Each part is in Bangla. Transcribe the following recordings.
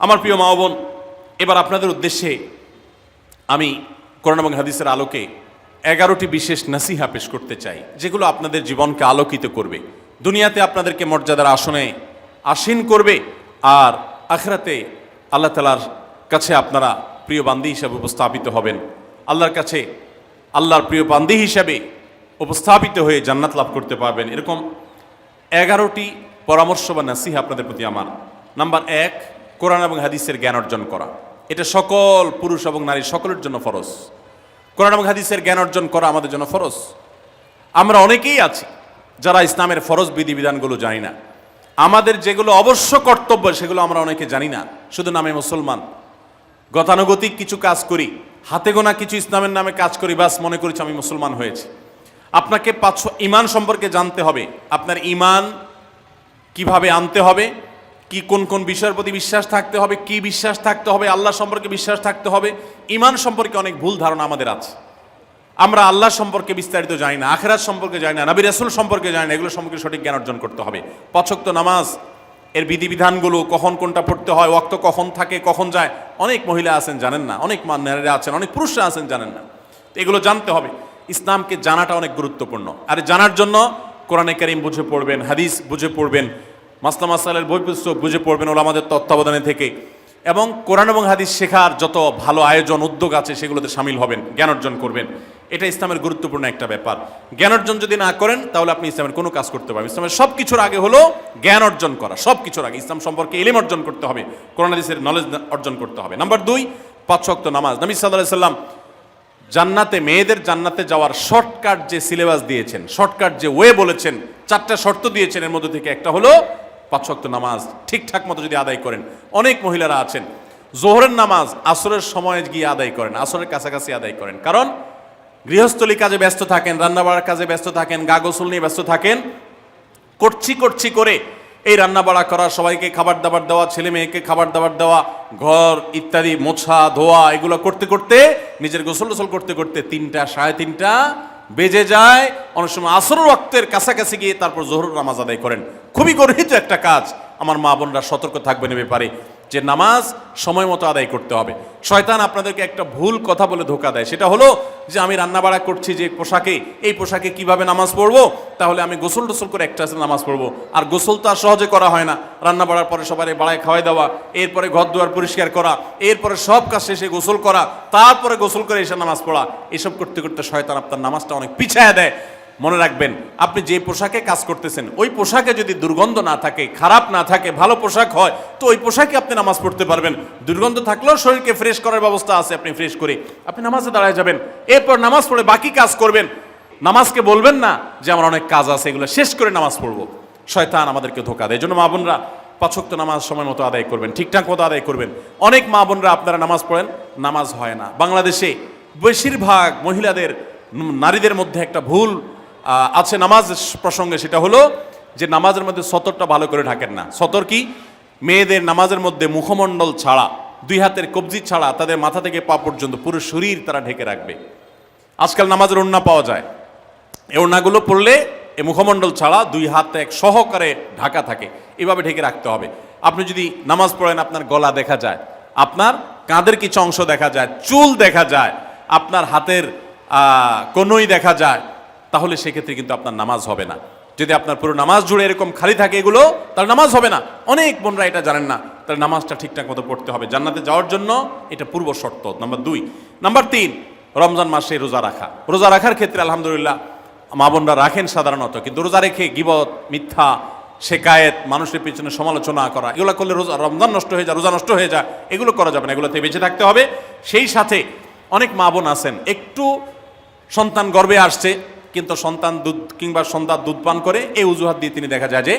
আমার প্রিয় মা ও বোন, এবার আপনাদের উদ্দেশ্যে আমি কোরআন এবং হাদিসের আলোকে 11টি বিশেষ নাসিহা পেশ করতে চাই, যেগুলো আপনাদের জীবনকে আলোকিত করবে, দুনিয়াতে আপনাদেরকে মর্যাদার আসনে আসীন করবে, আর আখিরাতে আল্লাহ তাআলার কাছে আপনারা প্রিয় বান্দী হিসাবে উপস্থাপিত হবেন। আল্লাহর কাছে আল্লাহর প্রিয় বান্দী হিসাবে উপস্থাপিত হয়ে জান্নাত লাভ করতে পারবেন। এরকম 11টি পরামর্শ বা নাসিহা আপনাদের প্রতি আমার। নাম্বার 1, কোরআন এবং হাদিসের জ্ঞান অর্জন করা। এটা সকল পুরুষ এবং নারী সকলের জন্য ফরজ। কোরআন এবং হাদিসের জ্ঞান অর্জন করা আমাদের জন্য ফরজ। আমরা অনেকেই আছি যারা ইসলামের ফরজ বিধিবিধানগুলো জানি না। আমাদের যেগুলো অবশ্য কর্তব্য সেগুলো আমরা অনেকে জানি না, শুধু নামে মুসলমান। গতানুগতিক কিছু কাজ করি, হাতে গোনা কিছু ইসলামের নামে কাজ করি, বাস মনে করেছি আমি মুসলমান হয়েছি। আপনাকে ঈমান সম্পর্কে জানতে হবে। আপনার ঈমান কিভাবে আনতে হবে, কি কোন কোন বিষয়ের প্রতি বিশ্বাস থাকতে হবে, কি বিশ্বাস থাকতে হবে, আল্লাহ সম্পর্কে বিশ্বাস থাকতে হবে। ঈমান সম্পর্কে অনেক ভুল ধারণা আমাদের আছে। আমরা আল্লাহ সম্পর্কে বিস্তারিত জানি না, আখিরাত সম্পর্কে জানি না, নবী রাসূল সম্পর্কে জানি না। এগুলো সম্পর্কে সঠিক জ্ঞান অর্জন করতে হবে। 5 ওয়াক্ত নামাজ এর বিধিবিধানগুলো, কখন কোনটা পড়তে হয়, ওয়াক্ত কখন থাকে কখন যায়, অনেক মহিলা আছেন জানেন না, অনেক নারীরা আছেন, অনেক পুরুষরা আছেন জানেন না। এগুলো জানতে হবে। ইসলামকে জানাটা অনেক গুরুত্বপূর্ণ। আর জানার জন্য কোরআনে কারীম বুঝে পড়বেন, হাদিস বুঝে পড়বেন, মাসলা মাসাইলের বই পুস্তক বুঝে পড়বেন ওলামাদের তত্ত্বাবধানে থেকে, এবং কোরআন এবং হাদিস শেখার যত ভালো আয়োজন উদ্যোগ আছে সেগুলোতে শামিল হবেন, জ্ঞান অর্জন করবেন। এটা ইসলামের গুরুত্বপূর্ণ একটা ব্যাপার। জ্ঞান অর্জন যদি না করেন তাহলে আপনি ইসলামের কোনো কাজ করতে পারবেন। ইসলামের সব কিছুর আগে হলো জ্ঞান অর্জন করা। সব কিছুর আগে ইসলাম সম্পর্কে ইলম অর্জন করতে হবে, কোরআন হাদিসের নলেজ অর্জন করতে হবে। নাম্বার 2, 5 ওয়াক্ত নামাজ। নবী সাল্লাল্লাহু আলাইহি সাল্লাম জান্নাতে, মেয়েদের জান্নাতে যাওয়ার শর্টকাট যে সিলেবাস দিয়েছেন, শর্টকাট যে ওয়ে বলেছেন, 4টা শর্ত দিয়েছেন। এর মধ্যে থেকে একটা হলো 5 ওয়াক্ত নামাজ ঠিকঠাক মতো যদি আদায় করেন। অনেক মহিলারা আছেন জোহরের নামাজ আসরের সময় গিয়ে আদায় করেন, আসরের কাছাকাছি আদায় করেন, কারণ গৃহস্থলী কাজে ব্যস্ত থাকেন, রান্নাবাড়ার কাজে ব্যস্ত থাকেন, গা গোসল নিয়ে ব্যস্ত থাকেন। করছি করে এই রান্নাবাড়া করা, সবাইকে খাবার দাবার দেওয়া, ছেলে মেয়েকে খাবার দাবার দেওয়া, ঘর ইত্যাদি মোছা ধোয়া, এগুলো করতে করতে, নিজের গোসল করতে করতে 3টা 3:30 বেজে যায়। অনেক সময় আসরের ওয়াক্তের কাছাকাছি গিয়ে তারপর জোহর নামাজ আদায় করেন। খুবই গর্হিত একটা কাজ। আমার মা বোনরা সতর্ক থাকবেন এ ব্যাপারে, যে নামাজ সময় মতো আদায় করতে হবে। শয়তান আপনাদেরকে একটা ভুল কথা বলে ধোঁকা দেয়, সেটা হলো যে আমি রান্নাবাড়া করছি যে পোশাকে, এই পোশাকে কিভাবে নামাজ পড়বো, তাহলে আমি গোসল টোসল করে একটা নামাজ পড়বো। আর গোসল তো আর সহজে করা হয় না। রান্নাবাড়ার পরে সবাই বাড়ায় খাওয়াই দেওয়া, এরপরে ঘর দুয়ার পরিষ্কার করা, এরপরে সব কাজ শেষে গোসল করা, তারপরে গোসল করে এসে নামাজ পড়া, এসব করতে করতে শয়তান আপনার নামাজটা অনেক পিছায় দেয়। মনে রাখবেন, আপনি যে পোশাকে কাজ করতেছেন ওই পোশাকে যদি দুর্গন্ধ না থাকে, খারাপ না থাকে, ভালো পোশাক হয়, তো ওই পোশাকে আপনি নামাজ পড়তে পারবেন। দুর্গন্ধ থাকলেও শরীরকে ফ্রেশ করার ব্যবস্থা আছে, আপনি ফ্রেশ করে আপনি নামাজে দাঁড়ায় যাবেন, এরপর নামাজ পড়ে বাকি কাজ করবেন। নামাজকে বলবেন না যে আমার অনেক কাজ আছে, এগুলো শেষ করে নামাজ পড়বো। শয়তান আমাদেরকে ধোঁকা দেয়। এই জন্য মা বোনরা 5 ওয়াক্ত নামাজ সময় মতো আদায় করবেন, ঠিকঠাক মতো আদায় করবেন। অনেক মা বোনরা আপনারা নামাজ পড়েন, নামাজ হয় না। বাংলাদেশে বেশিরভাগ মহিলাদের, নারীদের মধ্যে একটা ভুল আছে নামাজ প্রসঙ্গে, সেটা হলো যে নামাজের মধ্যে সতরটা ভালো করে ঢাকেন না। সতর কি? মেয়েদের নামাজের মধ্যে মুখমণ্ডল ছাড়া, 2 হাতের কবজি ছাড়া তাদের মাথা থেকে পা পর্যন্ত পুরো শরীর তারা ঢেকে রাখবে। আজকাল নামাজের ওড়না পাওয়া যায়, এই ওড়নাগুলো পরলে এই মুখমণ্ডল ছাড়া 2 হাত এক সহকারে ঢাকা থাকে, এভাবে ঢেকে রাখতে হবে। আপনি যদি নামাজ পড়েন, আপনার গলা দেখা যায়, আপনার কাঁধের কিছু অংশ দেখা যায়, চুল দেখা যায়, আপনার হাতের কনুই দেখা যায়, তাহলে সেক্ষেত্রে কিন্তু আপনার নামাজ হবে না। যদি আপনার পুরো নামাজ জুড়ে এরকম খালি থাকে এগুলো, তাহলে নামাজ হবে না। অনেক বোনরা এটা জানেন না, তাহলে নামাজটা ঠিকঠাক মতো পড়তে হবে। জান্নাতে যাওয়ার জন্য এটা পূর্ব শর্ত। নাম্বার 2। নাম্বার 3, রমজান মাসে রোজা রাখা। রোজা রাখার ক্ষেত্রে আলহামদুলিল্লাহ মা বোনরা রাখেন সাধারণত, কিন্তু রোজা রেখে গীবত, মিথ্যা, শেকায়েত, মানুষের পিছনে সমালোচনা করা, এগুলো করলে রমজান নষ্ট হয়ে যায়, রোজা নষ্ট হয়ে যায়। এগুলো করা যাবে না, এগুলোতে বেঁচে থাকতে হবে। সেই সাথে অনেক মা বোন আছেন, একটু সন্তান গর্ভে আসছে, কিন্তু সন্তান দুধ কিংবা সন্তান দুধ পান করে, এই অজুহাত দিয়ে তিনি দেখা যায় যে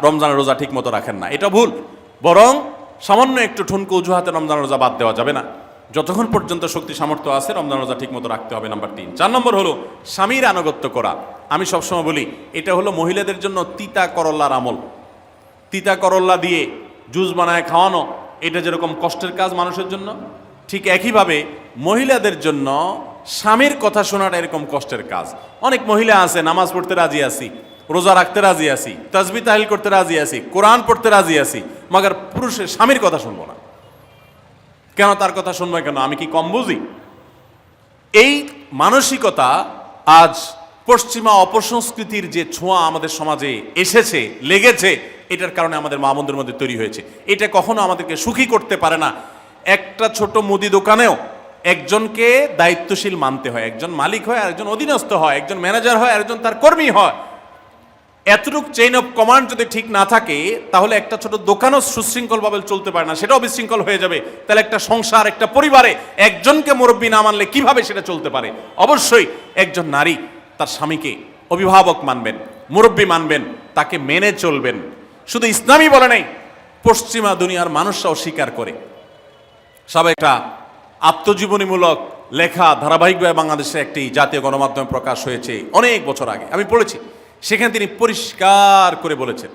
রমজানের রোজা ঠিক মতো রাখেন না। এটা ভুল। বরং সামান্য একটু ঠুনকো অজুহাতে রমজানের রোজা বাদ দেওয়া যাবে না। যতক্ষণ পর্যন্ত শক্তি সামর্থ্য আছে রমজান রোজা ঠিক মতো রাখতে হবে। নাম্বার 3। 4 নম্বর হলো স্বামীর আনুগত্য করা। আমি সবসময় বলি এটা হলো মহিলাদের জন্য তিতা করল্লার আমল। তিতা করল্লা দিয়ে জুস বানায় খাওয়ানো, এটা যেরকম কষ্টের কাজ মানুষের জন্য, ঠিক একইভাবে মহিলাদের জন্য স্বামীর কথা শোনাটা এরকম কষ্টের কাজ। অনেক মহিলা আছে নামাজ পড়তে রাজি আছি, রোজা রাখতে রাজি আছি, তাসবিহ তাহলিল করতে রাজি আছি, কোরআন পড়তে রাজি আছি, মগর পুরুষের স্বামীর কথা শুনবো না। কেন তার কথা শুনবো কেন? আমি কি কম বুঝি? এই মানসিকতা আজ পশ্চিমা অপসংস্কৃতির যে ছোঁয়া আমাদের সমাজে এসেছে, লেগেছে, এটার কারণে আমাদের মা বোনদের মধ্যে তৈরি হয়েছে। এটা কখনো আমাদেরকে সুখী করতে পারে না। একটা ছোট মুদি দোকানেও একজনকে দায়িত্বশীল মানতে হয়, একজন মালিক হয়, আর একজন অধীনস্থ হয়, একজন ম্যানেজার হয়, আর একজন তার কর্মী হয়। এতটুক চেইন অফ কমান্ড যদি ঠিক না থাকে, তাহলে একটা ছোট দোকানও সুশৃঙ্খলভাবে চলতে পারে না, সেটাও বিশৃঙ্খল হয়ে যাবে। তাহলে একটা সংসার, একটা পরিবারে একজনকে মুরব্বী না মানলে কিভাবে সেটা চলতে পারে? অবশ্যই একজন নারী তার স্বামীকে অভিভাবক মানবেন, মুরব্বী মানবেন, তাকে মেনে চলবেন। শুধু ইসলামই বলে নাই, পশ্চিমা দুনিয়ার মানুষরাও স্বীকার করে। সব একটা আত্মজীবনীমূলক লেখা ধারাবাহিকভাবে বাংলাদেশে একটি জাতীয় গণমাধ্যমে প্রকাশ হয়েছে অনেক বছর আগে, আমি পড়েছি। সেখানে তিনি পরিষ্কার করে বলেছেন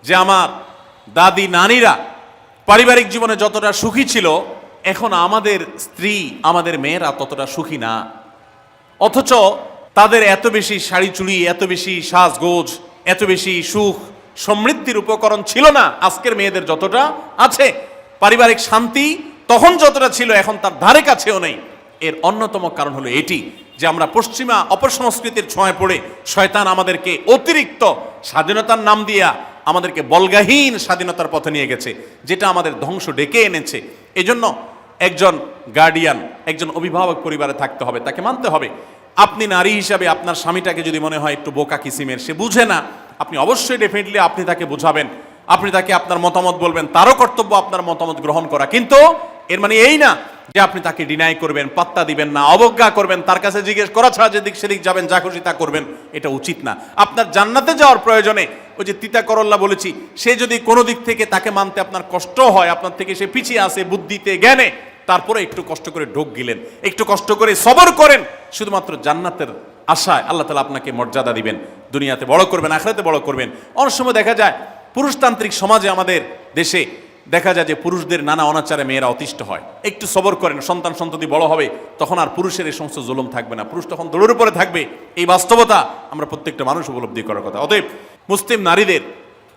যে আমার দাদি নানীরা পারিবারিক জীবনে যতটা সুখী ছিল, এখন আমাদের স্ত্রী, আমাদের মেয়েরা ততটা সুখী না। অথচ তাদের এত বেশি শাড়ি চুড়ি, এত বেশি সাজগোজ, এত বেশি সুখ সমৃদ্ধির উপকরণ ছিল না আজকের মেয়েদের যতটা আছে। পারিবারিক শান্তি তখন যতটা ছিল, এখন তার ধারে কাছেও নেই। এর অন্যতম কারণ হলো এটি যে আমরা পশ্চিমা অপসংস্কৃতির ছোঁয়ায় পড়ে শয়তান আমাদেরকে অতিরিক্ত স্বাধীনতার নাম দিয়া আমাদেরকে বলগাহীন স্বাধীনতার পথে নিয়ে গেছে, যেটা আমাদের ধ্বংস ডেকে এনেছে। এজন্য একজন গার্ডিয়ান, একজন অভিভাবক পরিবারে থাকতে হবে, তাকে মানতে হবে। আপনি নারী হিসাবে আপনার স্বামীটাকে যদি মনে হয় একটু বোকা কিসিমের, সে বুঝে না, আপনি অবশ্যই ডেফিনেটলি আপনি তাকে বোঝাবেন, আপনি তাকে আপনার মতামত বলবেন, তারও কর্তব্য আপনার মতামত গ্রহণ করা। কিন্তু এর মানে এই না যে আপনি তাকে ডিনাই করবেন, পাত্তা দিবেন না, অবজ্ঞা করবেন, তার কাছে জিজ্ঞেস করা ছাড়া যেদিক সেদিক যাবেন, যা খুশি তা করবেন, এটা উচিত না। আপনার জান্নাতে যাওয়ার প্রয়োজনে ওই যে তিতা করল্লা বলেছি, সে যদি কোনো দিক থেকে তাকে মানতে আপনার কষ্ট হয়, আপনার থেকে সে পিছিয়ে আসে বুদ্ধিতে জ্ঞানে, তারপরে একটু কষ্ট করে ঢোক গিলেন, একটু কষ্ট করে সবর করেন, শুধুমাত্র জান্নাতের আশায় আল্লাহ তাআলা আপনাকে মর্যাদা দিবেন, দুনিয়াতে বড় করবেন, আখিরাতে বড় করবেন। অনেক সময় দেখা যায় পুরুষতান্ত্রিক সমাজে আমাদের দেশে দেখা যায় যে পুরুষদের নানা অনাচারে মেয়েরা অতিষ্ঠ হয়। একটু সবর করেন, সন্তান সন্ততি বড় হবে, তখন আর পুরুষের এই সমস্ত জুলুম থাকবে না, পুরুষ তখন দৌড়ের উপরে থাকবে। এই বাস্তবতা আমরা প্রত্যেকটা মানুষ উপলব্ধি করার কথা। অতএব মুসলিম নারীদের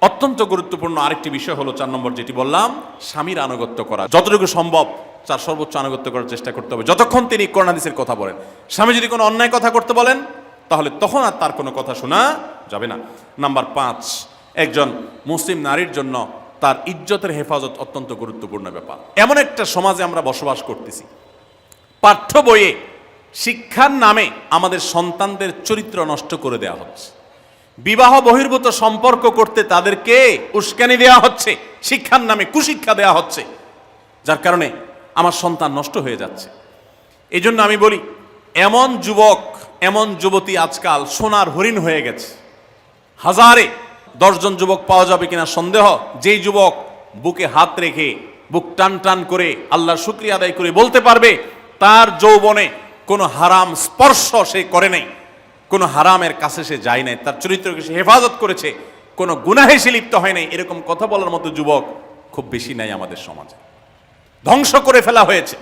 অত্যন্ত গুরুত্বপূর্ণ আরেকটি বিষয় হলো 4 নম্বর যেটি বললাম, স্বামীর আনুগত্য করা। যতটুকু সম্ভব তার সর্বোচ্চ আনুগত্য করার চেষ্টা করতে হবে, যতক্ষণ তিনি কোরআন হাদিসের কথা বলেন। স্বামী যদি কোনো অন্যায় কথা করতে বলেন, তাহলে তখন আর তার কোনো কথা শোনা যাবে না। নাম্বার 5, একজন মুসলিম নারীর জন্য তার ইজ্জতের হেফাজত অত্যন্ত গুরুত্বপূর্ণ ব্যাপার। এমন একটা সমাজে আমরা বসবাস করতেছি, পাঠ্য বইয়ে শিক্ষার নামে আমাদের সন্তানদের চরিত্র নষ্ট করে দেওয়া হচ্ছে, বিবাহ বহির্ভূত সম্পর্ক করতে তাদেরকে উস্কানি দেওয়া হচ্ছে, শিক্ষার নামে কুশিক্ষা দেওয়া হচ্ছে, যার কারণে আমার সন্তান নষ্ট হয়ে যাচ্ছে। এই জন্য আমি বলি, এমন যুবক, এমন যুবতী আজকাল সোনার হরিণ হয়ে গেছে। হাজারে 10 জন যুবক পাওয়া যাবে কিনা সন্দেহ, যেই যুবক বুকে হাত রেখে বুক টান টান করে আল্লাহর শুকরিয়া আদায় করে বলতে পারবে তার যৌবনে কোনো হারাম স্পর্শ সে করে নাই, কোনো হারামের কাছে সে যায় নাই, তার চরিত্রকে সে হেফাজত করেছে, কোনো গুনাহে সে লিপ্ত হয় নাই, এরকম কথা বলার মতো যুবক খুব বেশি নাই আমাদের সমাজে। ধ্বংস করে ফেলা হয়েছে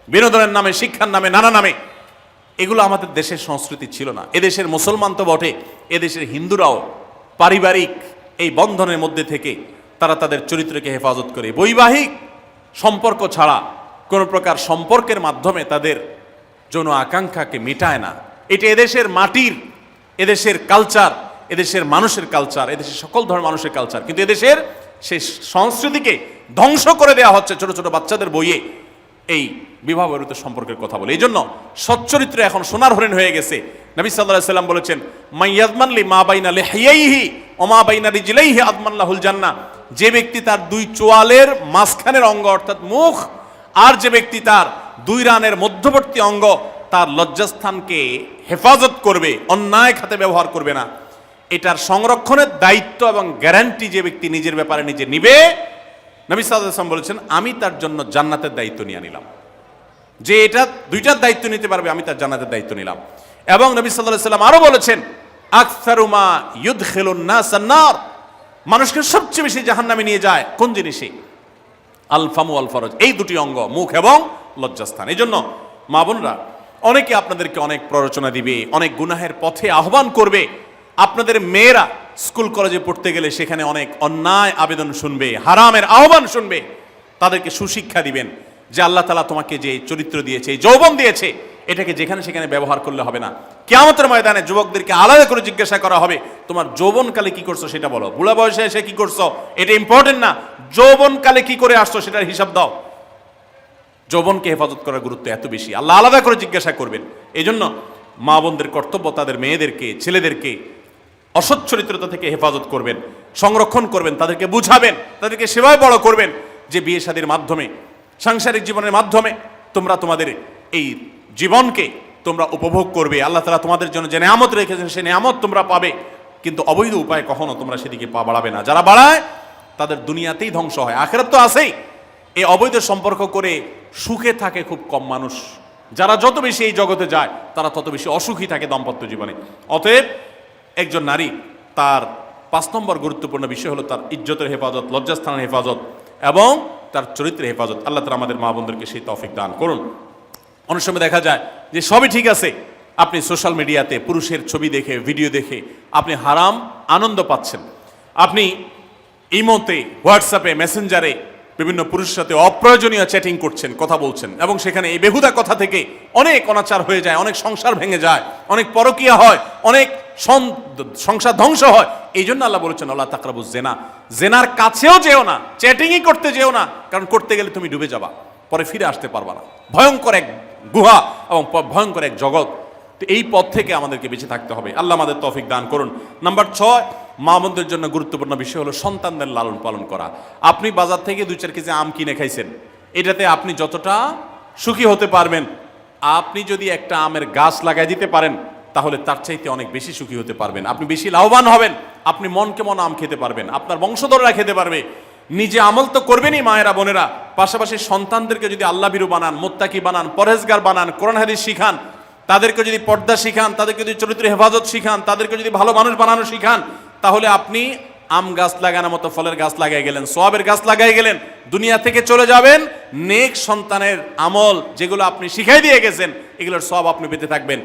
বিনোদনের নামে, শিক্ষার নামে, নানা নামে। এগুলো আমাদের দেশের সংস্কৃতি ছিল না। এদেশের মুসলমান তো বটে, এদেশের হিন্দুরাও পারিবারিক এই বন্ধনের মধ্যে থেকে তারা তাদের চরিত্রকে হেফাজত করে, বৈবাহিক সম্পর্ক ছাড়া কোনো প্রকার সম্পর্কের মাধ্যমে তাদের যৌন আকাঙ্ক্ষাকে মেটায় না। এটা এদেশের মাটির, এদেশের কালচার, এদেশের মানুষের কালচার, এদেশের সকল ধরনের মানুষের কালচার, কিন্তু এদেশের সেই সংস্কৃতিকে ধ্বংস করে দেওয়া হচ্ছে ছোট ছোট বাচ্চাদের বইয়ে এই বিবাহ বহির্ভূত সম্পর্কের কথা বলে। এই জন্য সচ্চরিত্র এখন সোনার হরিণ হয়ে গেছে। নবী সাল্লাল্লাহু আলাইহি ওয়াসাল্লাম বলেছেন, মাইয়াজমান লি মা বাইনা লিহিয়াইহি ওয়া মা বাইনা রিজলাইহি আদমান লাহুল জান্নাহ। যে ব্যক্তি তার 2 চোয়ালের মাঝখানের অঙ্গ অর্থাৎ মুখ, আর যে ব্যক্তি তার 2 রানের মধ্যবর্তী অঙ্গ, তার লজ্জাস্থানকে হেফাজত করবে, অন্যায় খাতে ব্যবহার করবে না, এটার সংরক্ষণের দায়িত্ব এবং গ্যারান্টি যে ব্যক্তি নিজের ব্যাপারে নিজে নিবে, নবী সাল্লাল্লাহু আলাইহি ওয়াসাল্লাম বলেছেন, আমি তার জন্য জান্নাতের দায়িত্ব নিয়ে নিলাম। যে এটা 2টার দায়িত্ব নিতে পারবে, আমি তার জান্নাতের দায়িত্ব নিলাম। এবং নবী সাল্লাল্লাহু আলাইহি ওয়াসাল্লাম আরো বলেছেন, আকসারু মা ইউদখিলুন নাস আন-নার, মানুষকে সবচেয়ে বেশি জাহান্নামে নিয়ে যায় কোন জিনিসে? আল ফামু আল ফরজ, এই 2টি অঙ্গ, মুখ এবং লজ্জাস্থান। এই জন্য মা বোনরা, অনেকে আপনাদেরকে অনেক প্ররোচনা দিবে, অনেক গুনাহের পথে আহ্বান করবে। আপনাদের মেয়েরা স্কুল কলেজে পড়তে গেলে সেখানে অনেক অন্যায় আবেদন শুনবে, হারামের আহ্বান শুনবে। তাদেরকে সুশিক্ষা দিবেন যে আল্লাহ তাআলা তোমাকে যে চরিত্র দিয়েছে, এই যৌবন দিয়েছে, এটাকে যেখানে সেখানে ব্যবহার করলে হবে না। কিয়ামতের ময়দানে যুবকদেরকে আলাদা করে জিজ্ঞাসা করা হবে, তোমার যৌবনকালে কি করছো সেটা বলো, বুড়া বয়সে এসে কি করছো এটা ইম্পর্টেন্ট না, যৌবনকালে কি করে আসছো সেটার হিসাব দাও। যৌবনকে হেফাজত করার গুরুত্ব এত বেশি, আল্লাহ আলাদা করে জিজ্ঞাসা করবেন। এই জন্য মা বোনদের কর্তব্য তাদের মেয়েদেরকে, ছেলেদেরকে অসৎ চরিত্রতা থেকে হেফাজত করবেন, সংরক্ষণ করবেন, তাদেরকে বুঝাবেন, তাদেরকে সেবায় বড় করবেন যে বিয়ে শাদীর মাধ্যমে, সাংসারিক জীবনের মাধ্যমে তোমরা তোমাদের এই জীবনকে তোমরা উপভোগ করবে। আল্লাহ তাআলা তোমাদের জন্য যে নেয়ামত রেখেছেন সেই নেয়ামত তোমরা পাবে, কিন্তু অবৈধ উপায়ে কখনো তোমরা সেদিকে পা বাড়াবে না। যারা বাড়ায় তাদের দুনিয়াতেই ধ্বংস হয়, আখিরাত তো আছেই। এই অবৈধ সম্পর্ক করে সুখে থাকে খুব কম মানুষ। যারা যত বেশি এই জগতে যায় তারা তত বেশি অসুখী থাকে দাম্পত্য জীবনে। অতএব একজন নারী তার 5 নম্বর গুরুত্বপূর্ণ বিষয় হলো তার ইজ্জতের হেফাজত, লজ্জাস্থানের হেফাজত এবং তার চরিত্রের হেফাজত। আল্লাহ তাআলা আমাদের মা বোনদেরকে সেই তৌফিক দান করুন। অনেক সময় দেখা যায় যে সবই ঠিক আছে, আপনি সোশ্যাল মিডিয়াতে পুরুষের ছবি দেখে, ভিডিও দেখে আপনি হারাম আনন্দ পাচ্ছেন। আপনি ইমোতে, হোয়াটসঅ্যাপে, মেসেঞ্জারে বিভিন্ন পুরুষের সাথে অপ্রয়োজনীয় চ্যাটিং করছেন, কথা বলছেন, এবং সেখানে এই বেহুদা কথা থেকে অনেক অনাচার হয়ে যায়, অনেক সংসার ভেঙে যায়, অনেক পরকীয়া হয়, অনেক সংসার ধ্বংস হয়। এই জন্য আল্লাহ বলেছেন ওয়ালা তাকরাবুজ জিনা, জেনার কাছেও যেও না, চ্যাটিংই করতে যেও না, কারণ করতে গেলে তুমি ডুবে যাবা, পরে ফিরে আসতে পারবা না। ভয়ঙ্কর এক গুহা এবং ভয়ঙ্কর এক জগৎ। তো এই পথ থেকে আমাদেরকে বেঁচে থাকতে হবে। আল্লাহ আমাদের তৌফিক দান করুন। নাম্বার 6, মা বোনদের জন্য গুরুত্বপূর্ণ বিষয় হলো সন্তানদের লালন পালন করা। আপনি বাজার থেকে 2-4 কেজি আম কিনে খাইছেন, এটাতে আপনি যতটা সুখী হতে পারবেন, আপনি যদি একটা আমের গাছ লাগাই দিতে পারেন তাহলে তার চাইতে অনেক বেশি সুখী হতে পারবেন, আপনি বেশি লাভবান হবেন, আপনি মনকে মন আম খেতে পারবেন, আপনার বংশধররা খেতে পারবে। নিজে আমল তো করবেনই মায়েরা, বোনেরা, পাশাপাশি সন্তানদেরকে যদি আল্লাহ ভীরু বানান, মুত্তাকি বানান, পরহেজগার বানান, কোরআন হাদিস শিখান, তাদেরকে যদি পর্দা শিখান, তাদেরকে যদি চরিত্রের হেফাজত শিখান, তাদেরকে যদি ভালো মানুষ বানানো শিখান, তাহলে আপনি আম গাছ লাগানোর মতো ফলের গাছ লাগাই গেলেন, সওয়াবের গাছ লাগাই গেলেন, দুনিয়া থেকে চলে যাবেন। নেক সন্তানের আমল যেগুলো আপনি শিখাই দিয়ে গেছেন এগুলোর সওয়াব আপনি পেতে থাকবেন।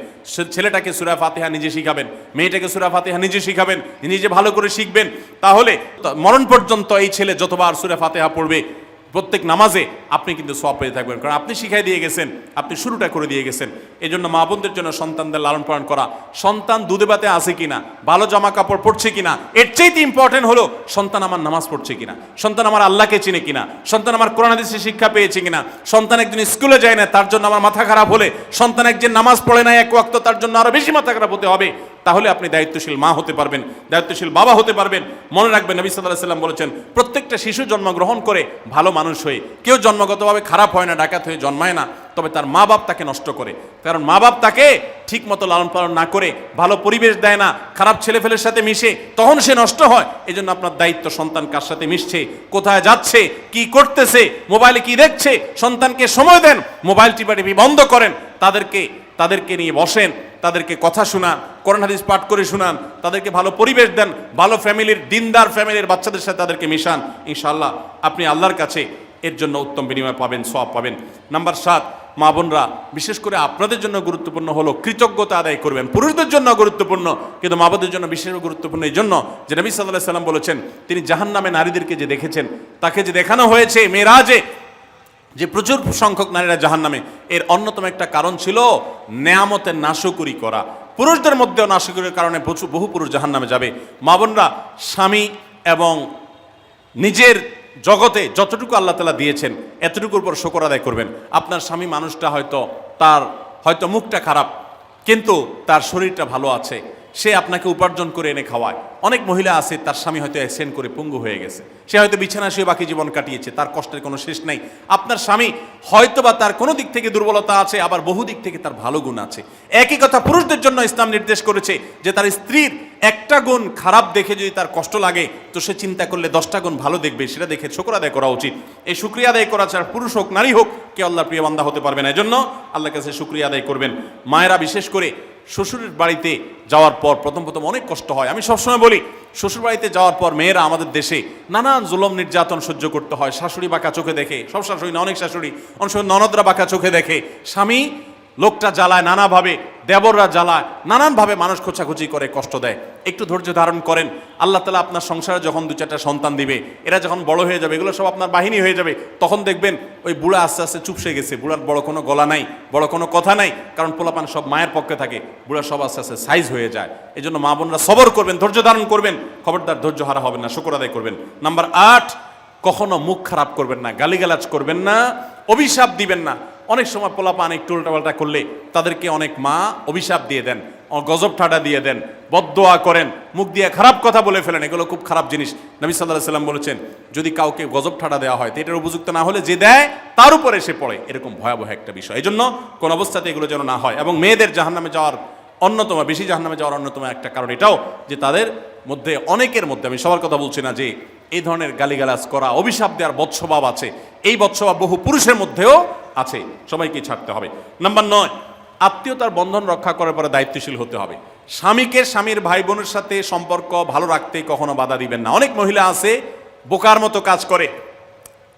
ছেলেটাকে সূরা ফাতিহা নিজে শিখাবেন, মেয়েটাকে সূরা ফাতিহা নিজে শিখাবেন, নিজে ভালো করে শিখবেন, তাহলে মরণ পর্যন্ত এই ছেলে যতবার সূরা ফাতিহা পড়বে প্রত্যেক নামাজে আপনি কিন্তু সওয়াব পেয়ে থাকবেন, কারণ আপনি শিখাই দিয়ে গেছেন, আপনি শুরুটা করে দিয়ে গেছেন। এই জন্য মা বোনদের জন্য সন্তানদের লালন পালন করা, সন্তান দুধে ভাতে আছে কিনা, ভালো জামা কাপড় পরছে কিনা, এর চাইতে ইম্পর্টেন্ট হলো সন্তান আমার নামাজ পড়ছে কিনা, সন্তান আমার আল্লাহকে চিনে কিনা, সন্তান আমার কোরআন হাদিসের শিক্ষা পেয়েছে কিনা। সন্তান একজন স্কুলে যায় না, তার জন্য আমার মাথা খারাপ হলে, সন্তান একজন নামাজ পড়ে না এক ওয়াক্ত, তার জন্য আরো বেশি মাথা খারাপ হতে হবে। তাহলে আপনি দায়িত্বশীল মা হতে পারবেন, দায়িত্বশীল বাবা হতে পারবেন। মনে রাখবেন নবী সাল্লাল্লাহু আলাইহি ওয়াসাল্লাম বলেছেন প্রত্যেকটা শিশু জন্মগ্রহণ করে ভালো মানুষ হয়ে, কেউ জন্মগতভাবে খারাপ হয় না, ডাকাত হয়ে জন্মায় না, তবে তার মা বাপ তাকে নষ্ট করে। কারণ মা বাপ তাকে ঠিক মতো লালন পালন না করে, ভালো পরিবেশ দেয় না, খারাপ ছেলেফেলের সাথে মিশে, তখন সে নষ্ট হয়। এই জন্য আপনার দায়িত্ব সন্তান কার সাথে মিশছে, কোথায় যাচ্ছে, কি করতেছে, মোবাইলে কি দেখছে, সন্তানকে সময় দেন, মোবাইল টিপাটিপি বন্ধ করেন, তাদেরকে নিয়ে বসেন, তাদেরকে কথা শোনান, কোরআন হাদিস পাঠ করে শোনান, তাদেরকে ভালো পরিবেশ দেন, ভালো ফ্যামিলির, দিনদার ফ্যামিলির বাচ্চাদের সাথে তাদেরকে মিশান। ইনশাআল্লাহ আপনি আল্লাহর কাছে এর জন্য উত্তম বিনিময় পাবেন, সওয়াব পাবেন। নাম্বার 7, মা বোনরা বিশেষ করে আপনাদের জন্য গুরুত্বপূর্ণ হলো কৃতজ্ঞতা আদায় করবেন। পুরুষদের জন্য গুরুত্বপূর্ণ, কিন্তু মা বোনদের জন্য বিশেষ গুরুত্বপূর্ণ এই জন্য যে নবী সাল্লাল্লাহু আলাইহি ওয়াসাল্লাম বলেছেন, তিনি জাহান্নামে নারীদেরকে যে দেখেছেন, তাকে যে দেখানো হয়েছে মেরাজে, যে প্রচুর সংখ্যক নারীরা জাহান্নামে, এর অন্যতম একটা কারণ ছিল নেয়ামতের নাশকরি করা। পুরুষদের মধ্যেও নাশকরির কারণে বহু পুরুষ জাহান্নামে যাবে। মা বোনরা স্বামী এবং নিজের জগতে যতটুকু আল্লাহ তাআলা দিয়েছেন এতটুকুর উপর শুকর আদায় করবেন। আপনার স্বামী মানুষটা হয়তো মুখটা খারাপ, কিন্তু তার শরীরটা ভালো আছে, সে আপনাকে উপার্জন করে এনে খাওয়ায়। অনেক মহিলা আছে তার স্বামী হয়তো অ্যাক্সিডেন্ট করে পঙ্গু হয়ে গেছে, সে হয়তো বিছানা শুয়ে বাকি জীবন কাটিয়েছে, তার কষ্টের কোনো শেষ নাই। আপনার স্বামী হয়তো বা তার কোনো দিক থেকে দুর্বলতা আছে, আবার বহু দিক থেকে তার ভালো গুণ আছে। একই কথা পুরুষদের জন্য ইসলাম নির্দেশ করেছে যে তার স্ত্রীর একটা গুণ খারাপ দেখে যদি তার কষ্ট লাগে, তো সে চিন্তা করলে 10টা গুণ ভালো দেখবে, সেটা দেখে শুকর আদায় করা উচিত। এই শুকরিয়া আদায় করা ছাড়া পুরুষ হোক নারী হোক কেউ আল্লাহর প্রিয় বান্দা হতে পারবে না। এজন্য আল্লাহর কাছে শুকরিয়া আদায় করবেন। মায়েরা বিশেষ করে শ্বশুরের বাড়িতে যাওয়ার পর প্রথম অনেক কষ্ট হয়। আমি সবসময় বলি, শ্বশুর বাড়িতে যাওয়ার পর মেয়েরা আমাদের দেশে নানান জুলুম নির্যাতন সহ্য করতে হয়। শাশুড়ি বাঁকা চোখে দেখে, সব শাশুড়ি না, অনেক শাশুড়ি, অনেক সময় ননদরা বাঁকা চোখে দেখে। স্বামী লোকটা জ্বালায় নানাভাবে, দেবররা জ্বালায় নানানভাবে, মানুষ খোঁচাখুচি করে কষ্ট দেয়। একটু ধৈর্য ধারণ করেন, আল্লাহ তাআলা আপনার সংসারে যখন 2-4টা সন্তান দিবে, এরা যখন বড় হয়ে যাবে, এগুলো সব আপনার বাহিনী হয়ে যাবে, তখন দেখবেন ওই বুড়া আস্তে আস্তে চুপসে গেছে, বুড়ার বড় কোনো গলা নাই, বড় কোনো কথা নাই, কারণ পোলাপান সব মায়ের পক্ষে থাকে, বুড়া সব আস্তে আস্তে সাইজ হয়ে যায়। এই জন্য মা বোনরা সবর করবেন, ধৈর্য ধারণ করবেন, খবরদার ধৈর্য হারা হবেন না, শুকর আদায় করবেন। নাম্বার 8, কখনো মুখ খারাপ করবেন না, গালিগালাজ করবেন না, অভিশাপ দিবেন না। অনেক সময় পোলাপান একটু উল্টাপাল্টা করলে তাদেরকে অনেক মা অভিশাপ দিয়ে দেন, গজব ঠাডা দিয়ে দেন, বদদোয়া করেন, মুখ দিয়ে খারাপ কথা বলে ফেলেন। এগুলো খুব খারাপ জিনিস। নবী সাল্লাল্লাহু আলাইহি সাল্লাম বলেছেন, যদি কাউকে গজব ঠাডা দেওয়া হয় তো এটার উপযুক্ত না হলে যে দেয় তার উপরে এসে পড়ে, এরকম ভয়াবহ একটা বিষয়। এই জন্য কোন অবস্থাতে এগুলো যেন না হয়। এবং মেয়েদের জাহান্নামে যাওয়ার অন্যতম, বেশি জাহান্নামে যাওয়ার অন্যতম একটা কারণ এটাও যে তাদের মধ্যে, অনেকের মধ্যে, আমি সবার কথা বলছি না, যে এই ধরনের গালিগালাজ করা, অভিশাপ দেওয়ার বৎস্বভাব আছে। এই বৎস্বভাব বহু পুরুষের মধ্যেও আছে, সবাইকে ছাড়তে হবে। নাম্বার 9, আত্মীয়তার বন্ধন রক্ষা করার পরে দায়িত্বশীল হতে হবে। স্বামীকে স্বামীর ভাই বোনের সাথে সম্পর্ক ভালো রাখতে কখনো বাধা দিবেন না। অনেক মহিলা আছে বোকার মতো কাজ করে।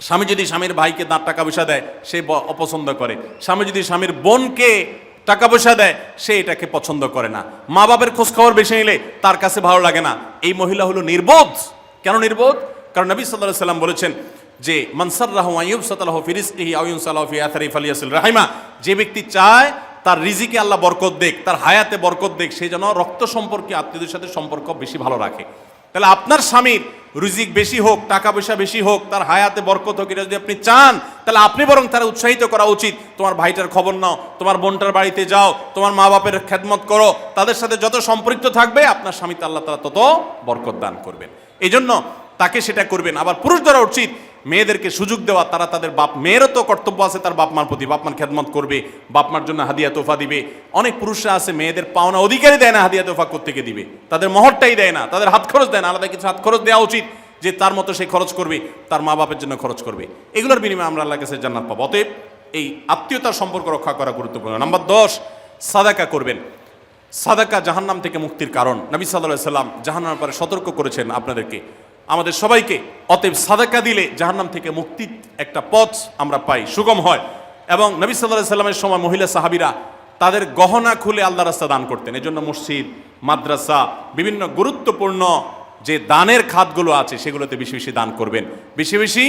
স্বামী যদি স্বামীর ভাইকে টাকা পয়সা দেয় সে অপছন্দ করে, স্বামী যদি স্বামীর বোনকে টাকা পয়সা দেয় সে এটাকে পছন্দ করে না, মা বাবার খোঁজ খবর বেশি নিলে তার কাছে ভালো লাগে না। এই মহিলা হলো নির্বোধ। কেন নির্বোধ? কারণ নবী সাল্লাল্লাহু আলাইহি সাল্লাম বলেছেন যে মান সাররাহু আন ইউবসাতালাহু ফি রিজকিহি আও ইউনসালাহু ফি আথরি ফালিয়াসিল রাহিমা, যে ব্যক্তি চায় তার রিজিকে আল্লাহ বরকত দেখ, তার হায়াতে বরকত দেখ, সে যেন রক্ত সম্পর্কে আত্মীয়দের সাথে সম্পর্ক বেশি ভালো রাখে। তাহলে আপনার স্বামীর রিজিক বেশি হোক, টাকা পয়সা বেশি হোক, তার হায়াতে বরকত হোক, এটা যদি আপনি চান তাহলে আপনি বরং তারা উৎসাহিত করা উচিত। তোমার ভাইটার খবর নাও, তোমার বোনটার বাড়িতে যাও, তোমার মা বাপের খেদমত করো, তাদের সাথে যত সম্পৃক্ত থাকবে আপনার স্বামীতে আল্লাহ তাআলা তত বরকত দান করবেন। এই জন্য তাকে সেটা করবেন। আবার পুরুষদেরও উচিত মেয়েদেরকে সুযোগ দেওয়া, তারা তাদের বাপ, মেয়েরও তো কর্তব্য আছে তার বাপ মার প্রতি, বাপ মার খেদমত করবে, বাপ মার জন্য হাদিয়া তোফা দিবে। অনেক পুরুষরা আছে মেয়েদের পাওনা অধিকারই দেয় না, হাদিয়া তোফা কোত্থেকে দিবে, তাদের মহরটাই দেয় না, তাদের হাত খরচ দেয় না। আলাদা কিছু হাত খরচ দেওয়া উচিত, যে তার মতো সে খরচ করবে, তার মা বাপের জন্য খরচ করবে। এগুলোর বিনিময়ে আমরা আল্লাহর কাছে জান্নাত পাবো। অতএব এই আত্মীয়তার সম্পর্ক রক্ষা করা গুরুত্বপূর্ণ। নাম্বার 10, সাদাকা করবেন। সাদাকা জাহান্নাম থেকে মুক্তির কারণ। নবী সাল্লাল্লাহু আলাইহি সাল্লাম জাহান্নামের ব্যাপারে সতর্ক করেছেন আপনাদেরকে, আমাদের সবাইকে। অতএব সাদাকা দিলে জাহান্নাম থেকে মুক্তির একটা পথ আমরা পাই, সুগম হয়। এবং নবী সাল্লাল্লাহু আলাইহি সাল্লামের সময় মহিলা সাহাবীরা তাদের গহনা খুলে আল্লাহর রাস্তায় দান করতেন। এজন্য মসজিদ, মাদ্রাসা, বিভিন্ন গুরুত্বপূর্ণ যে দানের খাতগুলো আছে সেগুলোতে বেশি বেশি দান করবেন, বেশি বেশি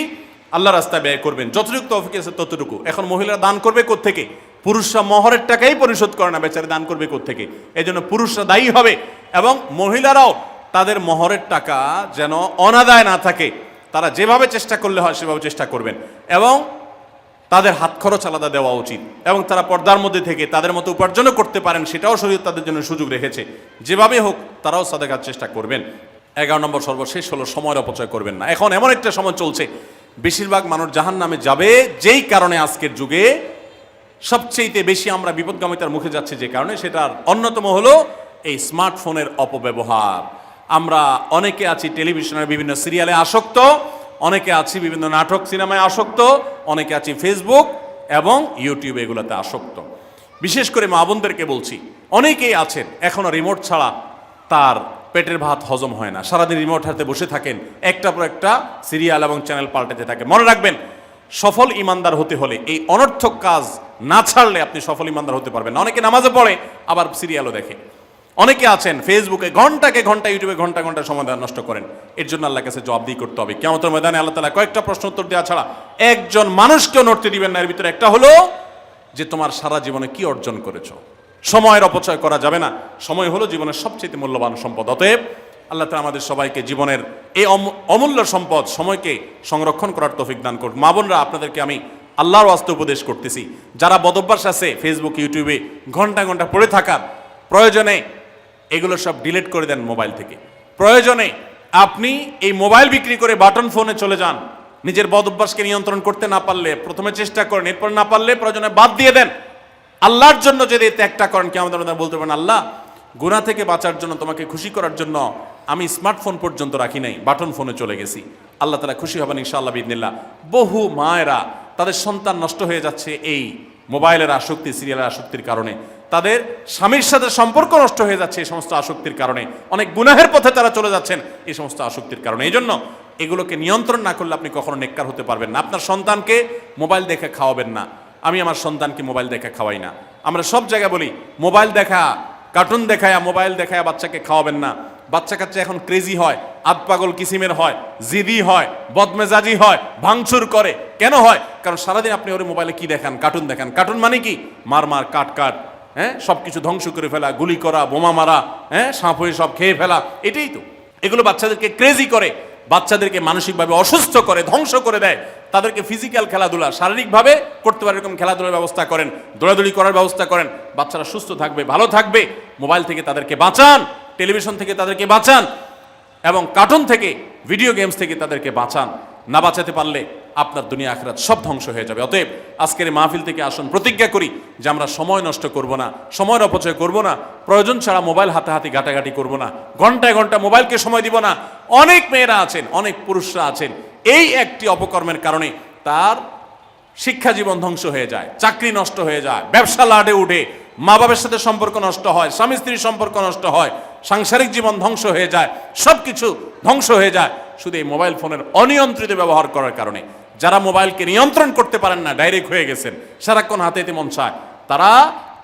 আল্লাহর রাস্তায় ব্যয় করবেন, যতটুকু তৌফিক আছে ততটুকু। এখন মহিলারা দান করবে কোত্থেকে? পুরুষরা মহরের টাকাই পরিশোধ করে না, বেচারে দান করবে কোত্থেকে? এই জন্য পুরুষরা দায়ী হবে, এবং মহিলারাও তাদের মহরের টাকা যেন অনাদায় না থাকে, তারা যেভাবে চেষ্টা করলে হয় সেভাবে চেষ্টা করবেন, এবং তাদের হাত খরচ আলাদা দেওয়া উচিত, এবং তারা পর্দার মধ্যে থেকে তাদের মতো উপার্জনও করতে পারেন, সেটাও শরীয়ত তাদের জন্য সুযোগ রেখেছে। যেভাবে হোক তারাও সাদাকার চেষ্টা করবেন। 11 নম্বর সর্বশেষ হলো সময়ের অপচয় করবেন না। এখন এমন একটা সময় চলছে বেশিরভাগ মানুষ জাহান্নামে যাবে, যেই কারণে আজকের যুগে সবচেয়ে বেশি আমরা বিপদগামিতার মুখে যাচ্ছি, যে কারণে সেটার অন্যতম হলো এই স্মার্টফোনের অপব্যবহার। আমরা অনেকে আছি টেলিভিশনের বিভিন্ন সিরিয়ালে আসক্ত, অনেকে আছি বিভিন্ন নাটক সিনেমায় আসক্ত, অনেকে আছি ফেসবুক এবং ইউটিউব এগুলোতে আসক্ত। বিশেষ করে মা বোনদেরকে বলছি, অনেকেই আছেন এখনো রিমোট ছাড়া তার পেটের ভাত হজম হয় না, সারাদিন রিমোট হাতে বসে থাকেন, একটার পর একটা সিরিয়াল এবং চ্যানেল পাল্টাতে থাকে। মনে রাখবেন, সফল ইমানদার হতে হলে এই অনর্থক কাজ না ছাড়লে আপনি সফল ইমানদার হতে পারবেন না। অনেকে নামাজে পড়ে আবার সিরিয়ালও দেখে, অনেকে আছেন ফেসবুকে ঘন্টাকে ঘন্টা, ইউটিউবে ঘন্টা ঘন্টা সময় নষ্ট করেন। এর জন্য আল্লাহর কাছে জবাবদিহি করতে হবে। কিয়ামতের ময়দানে আল্লাহ তাআলা কয়েকটা প্রশ্ন উত্তর দেওয়া ছাড়া একজন মানুষকেও নড়তে দিবেন না। এর ভিতরে একটা হলো যে তোমার সারা জীবনে কি অর্জন করেছো। সময়ের অপচয় করা যাবে না। সময় হলো জীবনের সবচেয়ে মূল্যবান সম্পদ। অতএব আল্লাহ তাআলা আমাদের সবাইকে জীবনের এই অমূল্য সম্পদ সময়কে সংরক্ষণ করার তৌফিক দান করুন। মা বোনরা, আপনাদেরকে আমি আল্লাহর ওয়াস্তে উপদেশ করতেছি, যারা বদভ্যাস আছে ফেসবুক ইউটিউবে ঘন্টা ঘন্টা পড়ে থাকার, প্রয়োজনে এগুলো সব ডিলিট করে দেন মোবাইল থেকে। প্রয়োজনে আপনি এই মোবাইল বিক্রি করে বাটন ফোনে চলে যান। নিজের বদভ্যাসকে নিয়ন্ত্রণ করতে না পারলে প্রথমে চেষ্টা করেন, এরপর না পারলে প্রয়োজনে বাদ দিয়ে দেন। আল্লাহর জন্য যদি ত্যাগটা করেন, কি আমাদের বলতে পারেন, আল্লাহ গুনাহ থেকে বাঁচার জন্য, তোমাকে খুশি করার জন্য আমি স্মার্টফোন পর্যন্ত রাখি নাই, বাটন ফোনে চলে গেছি। আল্লাহ তাআলা খুশি হবেন ইনশাআল্লাহ বিইذنিল্লাহ। বহু মায়েরা তাদের সন্তান নষ্ট হয়ে যাচ্ছে এই মোবাইলের আসক্তি, সিরিয়ালের আসক্তির কারণে। তাদের স্বামীর সাথে সম্পর্ক নষ্ট হয়ে যাচ্ছে এই সমস্ত আসক্তির কারণে। অনেক গুনাহের পথে তারা চলে যাচ্ছেন এই সমস্ত আসক্তির কারণে। এই জন্য এগুলোকে নিয়ন্ত্রণ না করলে আপনি কখনো নেককার হতে পারবেন না। আপনার সন্তানকে মোবাইল দেখে খাওয়াবেন না। আমি আমার সন্তানকে মোবাইল দেখে খাওয়াই না। আমরা সব জায়গায় বলি মোবাইল দেখা, কার্টুন দেখায়, মোবাইল দেখায় বাচ্চাকে খাওয়াবেন না। বাচ্চা কাচ্চা এখন ক্রেজি হয়, আধপাগল কিসিমের হয়, জিদি হয়, বদমেজাজি হয়, ভাঙচুর করে। কেন হয়? কারণ সারাদিন আপনি ওর মোবাইলে কি দেখান? কার্টুন দেখান। কার্টুন মানে কি? মার মার, কাট কাট, হ্যাঁ, সব কিছু ধ্বংস করে ফেলা, গুলি করা, বোমা মারা, হ্যাঁ, সাপ হয়ে সব খেয়ে ফেলা, এটাই তো। এগুলো বাচ্চাদেরকে ক্রেজি করে, বাচ্চাদেরকে মানসিকভাবে অসুস্থ করে, ধ্বংস করে দেয়। তাদেরকে ফিজিক্যাল খেলাধুলা, শারীরিকভাবে করতে পারে এরকম খেলাধুলার ব্যবস্থা করেন, দৌড়াদৌড়ি করার ব্যবস্থা করেন। বাচ্চারা সুস্থ থাকবে, ভালো থাকবে। মোবাইল থেকে তাদেরকে বাঁচান, টেলিভিশন থেকে তাদেরকে বাঁচান, এবং কার্টুন থেকে, ভিডিও গেমস থেকে তাদেরকে বাঁচান। না বাঁচাতে পারলে আপনার দুনিয়া আখিরাত সব ধ্বংস হয়ে যাবে। অতএব আজকের এই মাহফিল থেকে আসুন, প্রতিজ্ঞা করি যে আমরা সময় নষ্ট করব না, সময়ের অপচয় করব না, প্রয়োজন ছাড়া মোবাইল হাতাহাতি ঘাটাঘাটি করব না, ঘন্টায় ঘন্টা মোবাইলকে সময় দিব না। অনেক মেয়েরা আছেন, অনেক পুরুষরা আছেন, এই একটি অপকর্মের কারণে তার শিক্ষা জীবন ধ্বংস হয়ে যায়, চাকরি নষ্ট হয়ে যায়, ব্যবসা লাডে উঠে, মা বাবার সাথে সম্পর্ক নষ্ট হয়, স্বামী স্ত্রীর সম্পর্ক নষ্ট হয়, সাংসারিক জীবন ধ্বংস হয়ে যায়, সব কিছু ধ্বংস হয়ে যায় শুধু এই মোবাইল ফোনের অনিয়ন্ত্রিত ব্যবহার করার কারণে। যারা মোবাইলকে নিয়ন্ত্রণ করতে পারেন না, ডাইরেক্ট হয়ে গেছেন, সারাক্ষণ হাতে হাতে মন চায়, তারা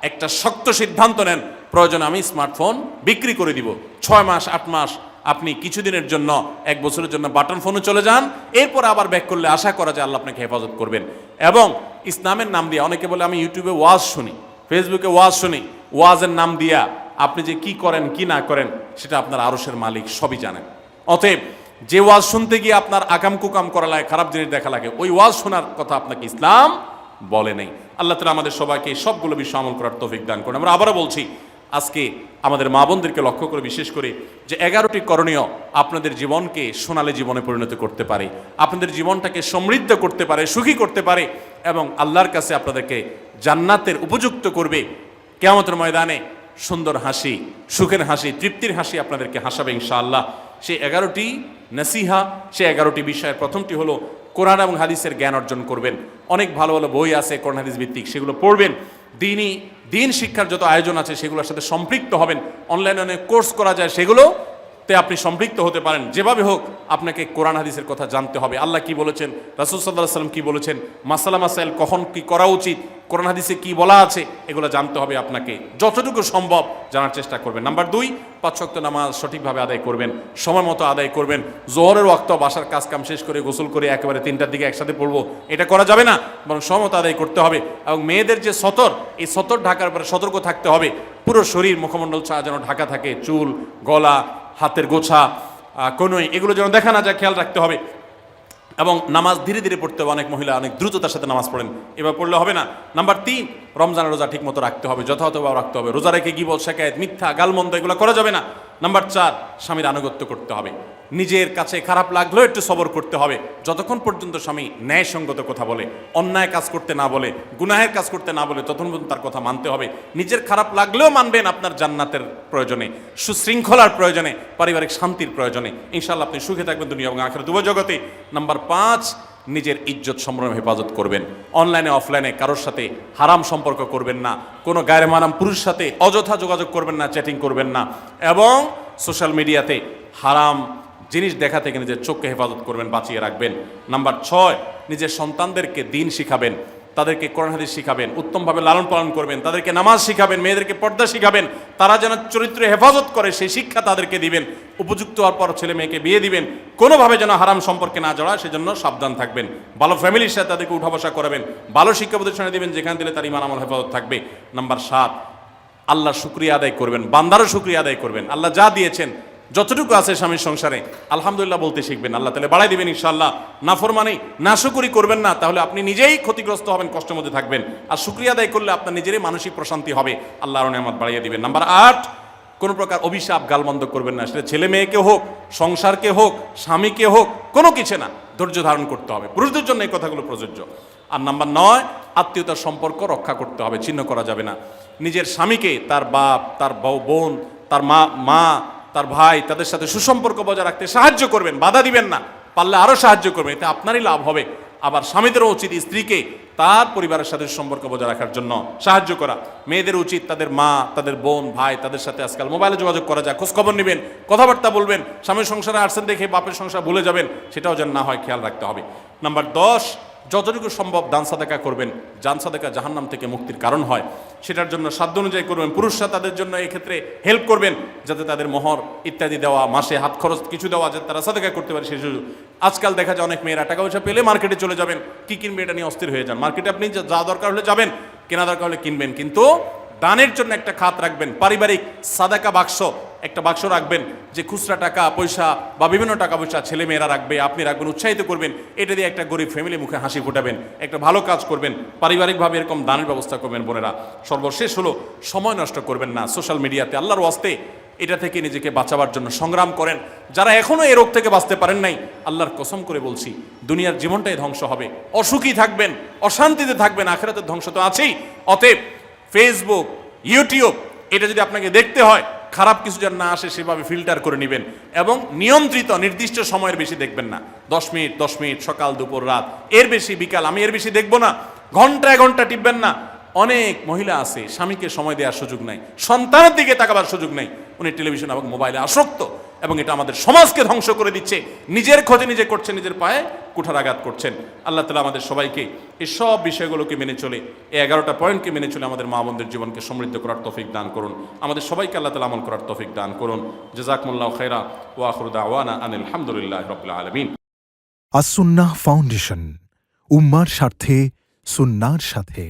একটা শক্ত সিদ্ধান্ত নেন, প্রয়োজন আমি স্মার্টফোন বিক্রি করে দিব। 6 মাস 8 মাস আপনি কিছুদিনের জন্য, 1 বছরের জন্য বাটন ফোনে চলে যান, এরপর আবার ব্যাক করলে আশা করা যায় আল্লাহ আপনাকে হেফাজত করবেন। এবং ইসলামের নাম দিয়ে, অনেকে বলে আমি ইউটিউবে ওয়াজ শুনি, ফেসবুকে ওয়াজ শুনি, ওয়াজের নাম দিয়া আপনি যে কি করেন কি না করেন সেটা আপনার আরশের মালিক সবই জানেন। অতএব যে ওয়াজ শুনতে গিয়ে আপনার আকাম কুকাম করা লাগে, খারাপ জিনিস দেখা লাগে, ওই ওয়াজ শোনার কথা আপনাকে ইসলাম বলে নেই। আল্লাহ তাআলা আমাদের সবাইকে সবগুলো বিষয় আমল করার তৌফিক দান করুন। আমরা আবারও বলছি, আজকে আমাদের মা বোনদেরকে লক্ষ্য করে বিশেষ করে যে 11টি করণীয় আপনাদের জীবনকে সোনালী জীবনে পরিণত করতে পারে, আপনাদের জীবনটাকে সমৃদ্ধ করতে পারে, সুখী করতে পারে, এবং আল্লাহর কাছে আপনাদেরকে জান্নাতের উপযুক্ত করবে। কিয়ামতের ময়দানে সুন্দর হাসি, সুখের হাসি, তৃপ্তির হাসি আপনাদেরকে হাসাবে ইনশাআল্লাহ। সেই 11টি নসিহা, সেই 11টি বিষয়ের প্রথমটি হলো কোরআন এবং হাদিসের জ্ঞান অর্জন করবেন। অনেক ভালো ভালো বই আছে কোরআন হাদিস ভিত্তিক, সেগুলো পড়বেন। দিন শিক্ষার যত আয়োজন আছে সেগুলোর সাথে সম্পৃক্ত হবেন। অনলাইনে অনেক কোর্স করা যায়, সেগুলোতে আপনি সম্পৃক্ত হতে পারেন। যেভাবে হোক আপনাকে কোরআন হাদিসের কথা জানতে হবে। আল্লাহ কি বলেছেন, রাসূল সাল্লাল্লাহু আলাইহি ওয়াসাল্লাম কি বলেছেন, মাসালা মাসাইল কখন কি করা উচিত, কোরআন হাদিসে কি বলা আছে, এগুলো জানতে হবে আপনাকে। যতটুকু সম্ভব জানার চেষ্টা করবেন। নাম্বার 2, 5 ওয়াক্ত নামাজ সঠিকভাবে আদায় করবেন, সময় মতো আদায় করবেন। জোহরের ওয়াক্ত বাসার কাজ কাম শেষ করে গোসল করে একেবারে 3টার দিকে একসাথে পড়বো, এটা করা যাবে না, বরং সময় মতো আদায় করতে হবে। এবং মেয়েদের যে সতর, এই সতর ঢাকার উপরে সতর্ক থাকতে হবে। পুরো শরীর মুখমণ্ডল ছাড়া যেন ঢাকা থাকে, চুল, গলা, হাতের গোছা, কনুই, এগুলো যেন দেখা না যায়, খেয়াল রাখতে হবে। এবং নামাজ ধীরে ধীরে পড়তে হবে। অনেক মহিলা অনেক দ্রুততার সাথে নামাজ পড়েন, এবার পড়লে হবে না। নাম্বার 3, রমজানের রোজা ঠিক মতো রাখতে হবে, যথাযথভাবে রাখতে হবে। রোজা রেখে গিবত, শিকায়েত, মিথ্যা, গালমন্দ এগুলো করা যাবে না। নাম্বার 4, স্বামীর আনুগত্য করতে হবে। নিজের কাছে খারাপ লাগলেও একটু সবর করতে হবে, যতক্ষণ পর্যন্ত স্বামী ন্যায়সঙ্গত কথা বলে, অন্যায় কাজ করতে না বলে, গুনাহের কাজ করতে না বলে, ততক্ষণ পর্যন্ত তার কথা মানতে হবে। নিজের খারাপ লাগলেও মানবেন, আপনার জান্নাতের প্রয়োজনে, সুশৃঙ্খলার প্রয়োজনে, পারিবারিক শান্তির প্রয়োজনে। ইনশাআল্লাহ আপনি সুখে থাকবেন দুনিয়া এবং আখিরাত উভয় জগতে। নাম্বার 5, নিজের ইজ্জত সম্ভ্রম হেফাজত করবেন। অনলাইনে অফলাইনে কারোর সাথে হারাম সম্পর্ক করবেন না, কোনো গায়ের মারাম পুরুষের সাথে অযথা যোগাযোগ করবেন না, চ্যাটিং করবেন না, এবং সোশ্যাল মিডিয়াতে হারাম জিনিস দেখা থেকে নিজের চোখকে হেফাজত করবেন, বাঁচিয়ে রাখবেন। নাম্বার 6, নিজের সন্তানদেরকে দিন শিখাবেন, তাদেরকে কোরআন হাদিস শিখাবেন, উত্তমভাবে লালন পালন করবেন, তাদেরকে নামাজ শিখাবেন, মেয়েদেরকে পর্দা শিখাবেন, তারা যেন চরিত্রে হেফাজত করে সেই শিক্ষা তাদেরকে দিবেন। উপযুক্ত হওয়ার পর ছেলে মেয়েকে বিয়ে দিবেন, কোনোভাবে যেন হারাম সম্পর্কে না জড়ায় সেজন্য সাবধান থাকবেন। ভালো ফ্যামিলির সাথে তাদেরকে উঠা বসা করাবেন, ভালো শিক্ষা প্রতিষ্ঠানে দিবেন যেখানে দিলে তার ঈমান আমল হেফাজত থাকবে। নাম্বার 7, আল্লাহর শুকরিয়া আদায় করবেন, বান্দারও শুকরিয়া আদায় করবেন। আল্লাহ যা দিয়েছেন, যতটুকু আছে স্বামীর সংসারে, আলহামদুলিল্লাহ বলতে শিখবেন, আল্লাহ তাআলা বাড়াই দিবেন ইনশাআল্লাহ। নাফরমানি, নাশুকরি করবেন না, তাহলে আপনি নিজেই ক্ষতিগ্রস্ত হবেন, কষ্টের মধ্যে থাকবেন। আর শুকরিয়া আদায় করলে আপনার নিজেরই মানসিক প্রশান্তি হবে, আল্লাহর নিয়ামত বাড়িয়ে দিবেন। নাম্বার 8, কোনো প্রকার অভিশাপ গালমন্দ করবেন না, সেটা ছেলে মেয়েকে হোক, সংসারকে হোক, স্বামীকে হোক, কোনো কিছু না, ধৈর্য ধারণ করতে হবে। পুরুষদের জন্য এই কথাগুলো প্রযোজ্য। আর নাম্বার 9, আত্মীয়তার সম্পর্ক রক্ষা করতে হবে, ছিন্ন করা যাবে না। নিজের স্বামীকে তার বাপ, তার বোন, তার মা, তার ভাই, তাদের সাথে সুসম্পর্ক বজায় রাখতে সাহায্য করবেন, বাধা দিবেন না, পারলে আরও সাহায্য করবেন, এতে আপনারই লাভ হবে। আবার স্বামীদেরও উচিত স্ত্রীকে তার পরিবারের সাথে সম্পর্ক বজায় রাখার জন্য সাহায্য করা। মেয়েদের উচিত তাদের মা, তাদের বোন, ভাই, তাদের সাথে আজকাল মোবাইলে যোগাযোগ করা যায়, খোঁজখবর নেবেন, কথাবার্তা বলবেন। স্বামীর সংসারে আসছেন দেখে বাপের সংসার ভুলে যাবেন, সেটাও যেন না হয়, খেয়াল রাখতে হবে। নাম্বার 10, যতটুকু সম্ভব দান সাদাকা করবেন। দান সাদাকা জাহান্নাম থেকে মুক্তির কারণ হয়, সেটার জন্য সাধ্য অনুযায়ী করবেন। পুরুষরা তাদের জন্য এক্ষেত্রে হেল্প করবেন, যাতে তাদের মোহর ইত্যাদি দেওয়া, মাসে হাত খরচ কিছু দেওয়া, যাতে তারা সাদাকা করতে পারে সেই সুযোগ। আজকাল দেখা যায় অনেক মেয়েরা টাকা পয়সা পেলে মার্কেটে চলে যাবেন, কি কিনবে এটা নিয়ে অস্থির হয়ে যান। মার্কেটে আপনি যা দরকার হলে যাবেন, কেনা দরকার হলে কিনবেন, কিন্তু দানের জন্য একটা খাত রাখবেন। পারিবারিক সাদাকা বাক্স, একটা বাক্স রাখবেন, যে খুচরা টাকা পয়সা বা বিভিন্ন টাকা পয়সা ছেলে মেয়েরা রাখবে, আপনি রাখবেন, উৎসাহিত করবেন। এটা দিয়ে একটা গরিব ফ্যামিলি মুখে হাসি ফোটাবেন, একটা ভালো কাজ করবেন, পারিবারিকভাবে এরকম দানের ব্যবস্থা করবেন। বোনেরা, সর্বশেষ হলো সময় নষ্ট করবেন না সোশ্যাল মিডিয়াতে। আল্লাহর ওয়াস্তে এটা থেকে নিজেকে বাঁচাবার জন্য সংগ্রাম করেন। যারা এখনো এই রোগ থেকে বাঁচতে পারেন নাই, আল্লাহর কসম করে বলছি, দুনিয়ার জীবনটাই ধ্বংস হবে, অসুখী থাকবেন, অশান্তিতে থাকবেন, আখিরাতের ধ্বংস তো আছেই। অতএব ফেসবুক, ইউটিউব, এটা যদি আপনাকে দেখতে হয়, খারাপ কিছু যেন না আসে সেভাবে ফিল্টার করে নেবেন, এবং নিয়ন্ত্রিত নির্দিষ্ট সময়ের বেশি দেখবেন না। 10 মিনিট 10 মিনিট, সকাল দুপুর রাত, এর বেশি বিকাল, আমি এর বেশি দেখবো না। ঘন্টায় ঘন্টা টিপবেন না। অনেক মহিলা আছে স্বামীকে সময় দেওয়ার সুযোগ নাই, সন্তানের দিকে তাকাবার সুযোগ নাই, উনি টেলিভিশন এবং মোবাইলে আসক্ত, এবং এটা আমাদের সমাজকে ধ্বংস করে দিচ্ছে। নিজের ক্ষতি নিজে করছেন, নিজের পায়ে কুঠারাঘাত করছেন। আল্লাহ তাআলা আমাদের সবাইকে এই সব বিষয়গুলোকে মেনে চলে, এই 11টা পয়েন্টকে মেনে চলে আমাদের মা বোনদের জীবনকে সমৃদ্ধ করার তৌফিক দান করুন। আমাদের সবাইকে আল্লাহ তাআলা আমল করার তৌফিক দান করুন। জাযাকুমুল্লাহু খাইরা ওয়া আখিরু দাওয়ানা আনিল হামদুলিল্লাহি রাব্বিল আলামিন। আস-সুন্নাহ ফাউন্ডেশন, উম্মার স্বার্থে সুন্নাহর সাথে।